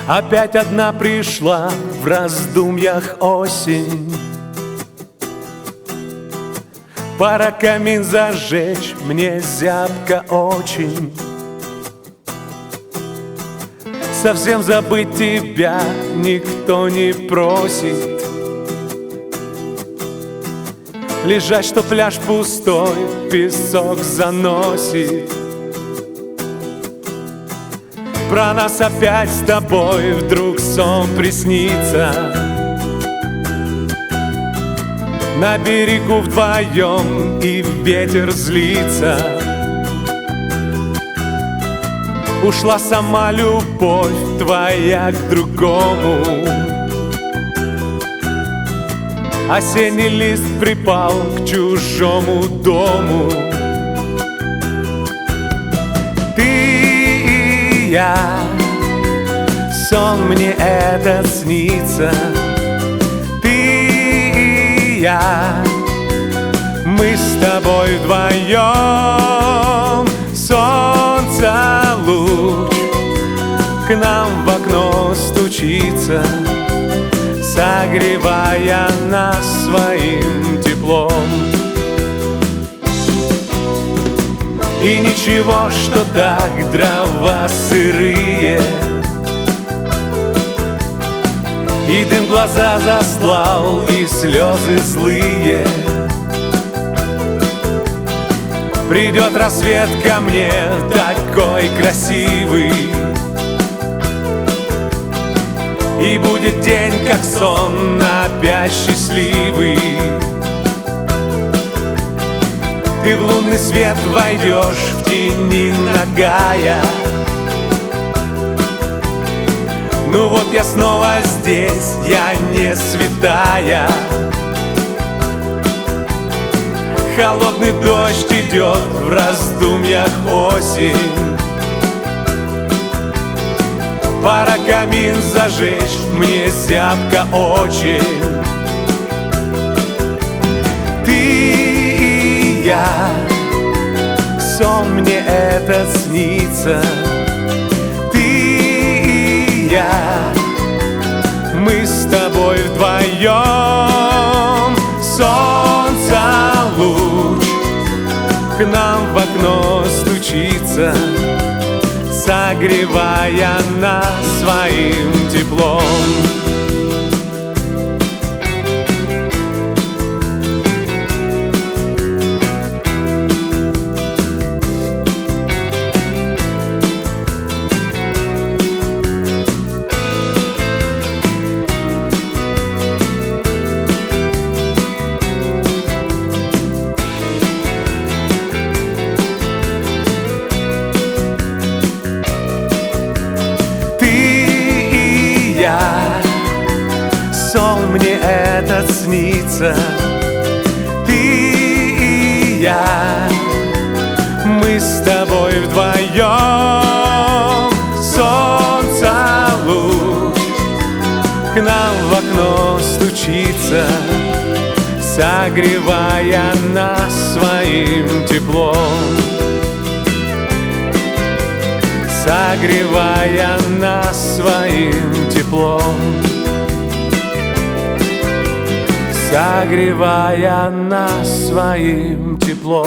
Опять одна пришла в раздумьях осень. Пора камин зажечь, мне зябко очень. Совсем забыть тебя никто не просит. Лежать, что пляж пустой, песок заносит. Про нас опять с тобой вдруг сон приснится. На берегу вдвоем и ветер злится. Ушла сама любовь твоя к другому. Осенний лист припал к чужому дому. Ты и я, сон мне этот снится. Ты и я, мы с тобой вдвоем. Солнце луч к нам в окно стучится, согревая нас своим теплом. И ничего, что так дрова сырые, и дым глаза застлал, и слезы злые. Придет рассвет ко мне такой красивый, и будет день, как сон, опять счастливый. Ты в лунный свет войдешь в тени нагая. Ну вот я снова здесь, я не святая. Холодный дождь идет, в раздумьях осень. Пора камин зажечь, мне зябко очень. Ты и я, сон мне этот снится. Ты и я, мы с тобой вдвоем. Солнце луч к нам в окно стучится, согревая нас своим теплом. Сон мне этот снится. Ты и я, мы с тобой вдвоем. Солнце луч к нам в окно стучится, согревая нас своим теплом. Согревая нас своим теплом. Согревая нас своим теплом.